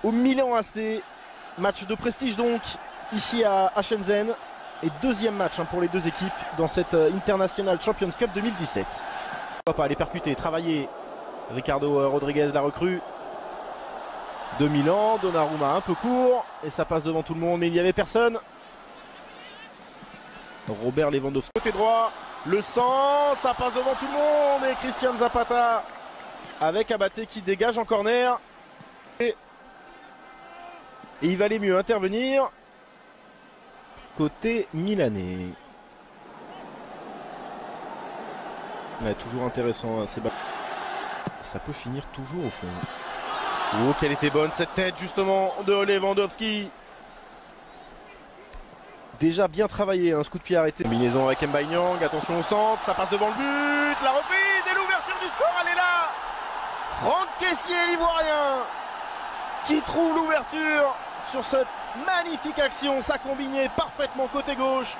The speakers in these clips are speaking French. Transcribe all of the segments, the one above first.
au Milan AC. Match de prestige donc ici à Shenzhen. Et deuxième match pour les deux équipes dans cette International Champions Cup 2017. On va pas aller percuter, travailler. Ricardo Rodriguez, la recrue de Milan. Donnarumma un peu court. Et ça passe devant tout le monde, mais il n'y avait personne. Robert Lewandowski. Côté droit, le centre, ça passe devant tout le monde. Et Christian Zapata avec Abaté qui dégage en corner. Et il valait mieux intervenir côté milanais. Ouais, toujours intéressant ces balles. Ça peut finir toujours au fond. Oh, quelle était bonne cette tête justement de Lewandowski. Déjà bien travaillé, un coup de pied arrêté. Combinaison avec Mbaye Niang, attention au centre, ça passe devant le but. La reprise et l'ouverture du score, elle est là. Franck Kessié, l'Ivoirien, qui trouve l'ouverture sur cette magnifique action. Ça combinait parfaitement côté gauche.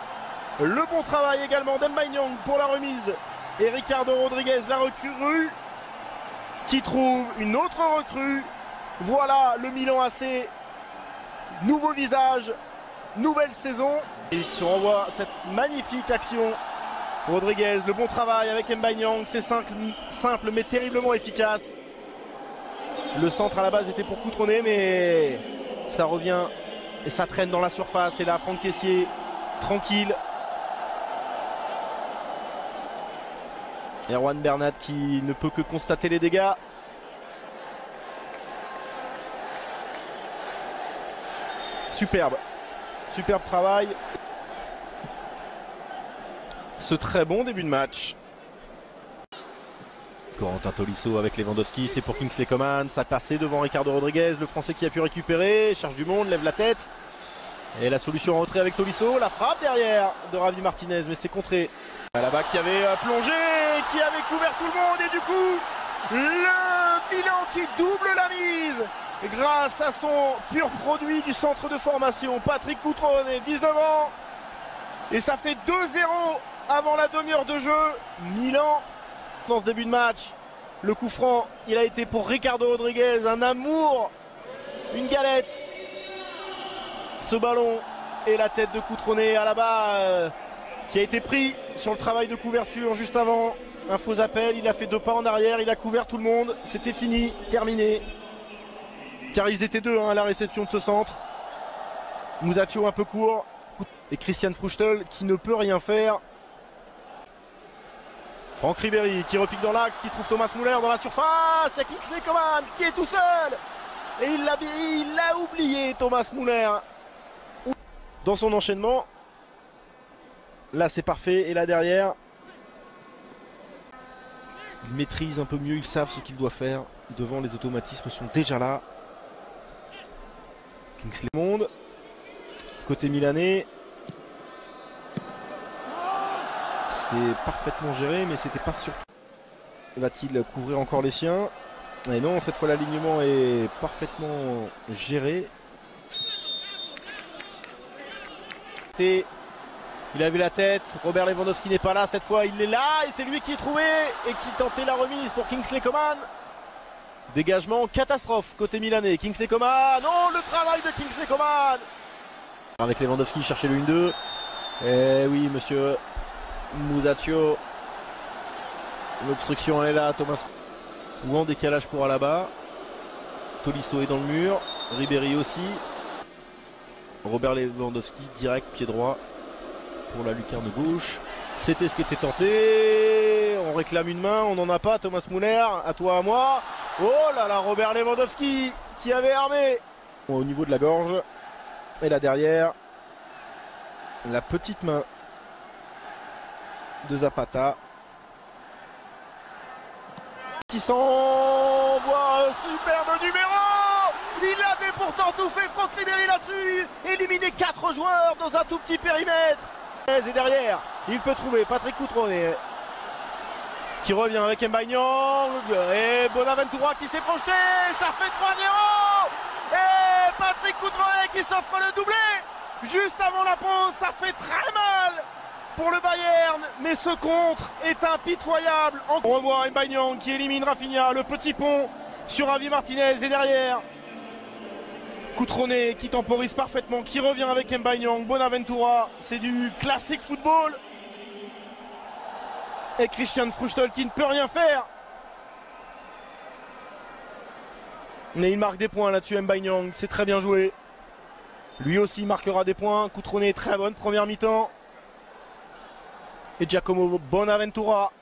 Le bon travail également d'Mbaye Niang pour la remise. Et Ricardo Rodriguez, la recrue, qui trouve une autre recrue. Voilà le Milan AC. Nouveau visage, nouvelle saison. Et qui renvoie cette magnifique action. Rodriguez, le bon travail avec Mbaye Niang. C'est simple mais terriblement efficace. Le centre à la base était pour Coutronnet, mais ça revient et ça traîne dans la surface. Et là, Franck Kessié, tranquille. Erwan Bernat qui ne peut que constater les dégâts. Superbe. Superbe travail. Ce très bon début de match. Corentin Tolisso avec Lewandowski, c'est pour Kingsley Coman. Ça passait devant Ricardo Rodriguez, le Français qui a pu récupérer. Cherche du monde, lève la tête. Et la solution en retrait avec Tolisso. La frappe derrière de Javi Martinez, mais c'est contré. Là-bas qui avait plongé, qui avait couvert tout le monde. Et du coup, le Milan qui double la mise grâce à son pur produit du centre de formation, Patrick Cutrone, 19 ans. Et ça fait 2-0 avant la demi-heure de jeu. Milan, dans ce début de match, le coup franc, il a été pour Ricardo Rodriguez. Un amour, une galette. Ce ballon et la tête de Cutrone à la bas qui a été pris sur le travail de couverture juste avant. Un faux appel, il a fait 2 pas en arrière, il a couvert tout le monde. C'était fini, terminé. Car ils étaient deux à la réception de ce centre. Musacchio un peu court. Et Christian Fruchtel qui ne peut rien faire. Franck Ribéry qui repique dans l'axe, qui trouve Thomas Müller dans la surface. Il y a Kingsley Coman qui est tout seul. Et il l'a oublié, Thomas Müller. Dans son enchaînement. Là c'est parfait. Et là derrière, ils maîtrisent un peu mieux, ils savent ce qu'ils doivent faire. Devant, les automatismes sont déjà là. Kingsley Monde. Côté milanais. C'est parfaitement géré, mais c'était pas sûr. Va-t-il couvrir encore les siens? Et non, cette fois l'alignement est parfaitement géré. Et il a vu la tête, Robert Lewandowski n'est pas là, cette fois il est là et c'est lui qui est trouvé et qui tentait la remise pour Kingsley Coman. Dégagement, catastrophe côté milanais. Kingsley Coman, oh le travail de Kingsley Coman. Avec Lewandowski, chercher le 1-2. Eh oui monsieur Musacchio. L'obstruction elle est là, Thomas. Ou en décalage pour Alaba. Tolisso est dans le mur, Ribéry aussi. Robert Lewandowski, direct, pied droit pour la lucarne gauche. C'était ce qui était tenté. On réclame une main, on n'en a pas. Thomas Müller, à toi, à moi. Oh là là, Robert Lewandowski qui avait armé au niveau de la gorge. Et là derrière, la petite main de Zapata qui s'envoie un superbe numéro. Il avait pourtant tout fait, Franck Ribéry là-dessus. Éliminer 4 joueurs dans un tout petit périmètre. Et derrière, il peut trouver Patrick Cutrone qui revient avec Mbaye Niang. Et Bonaventura qui s'est projeté. Ça fait 3-0. Et Patrick Cutrone qui s'offre le doublé. Juste avant la pause, ça fait très mal pour le Bayern. Mais ce contre est impitoyable. On revoit Mbaye Niang qui élimine Rafinha. Le petit pont sur Javi Martinez. Et derrière, Coutronnet qui temporise parfaitement, qui revient avec Mbanyang, Bonaventura, c'est du classique football. Et Christian Fruchtel qui ne peut rien faire. Mais il marque des points là-dessus, Mbanyang, c'est très bien joué. Lui aussi marquera des points. Coutronnet, très bonne première mi-temps. Et Giacomo Bonaventura.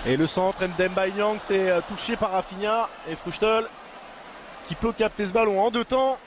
Et le centre, Mbanyang, c'est touché par Rafinha et Fruchtel qui peut capter ce ballon en deux temps.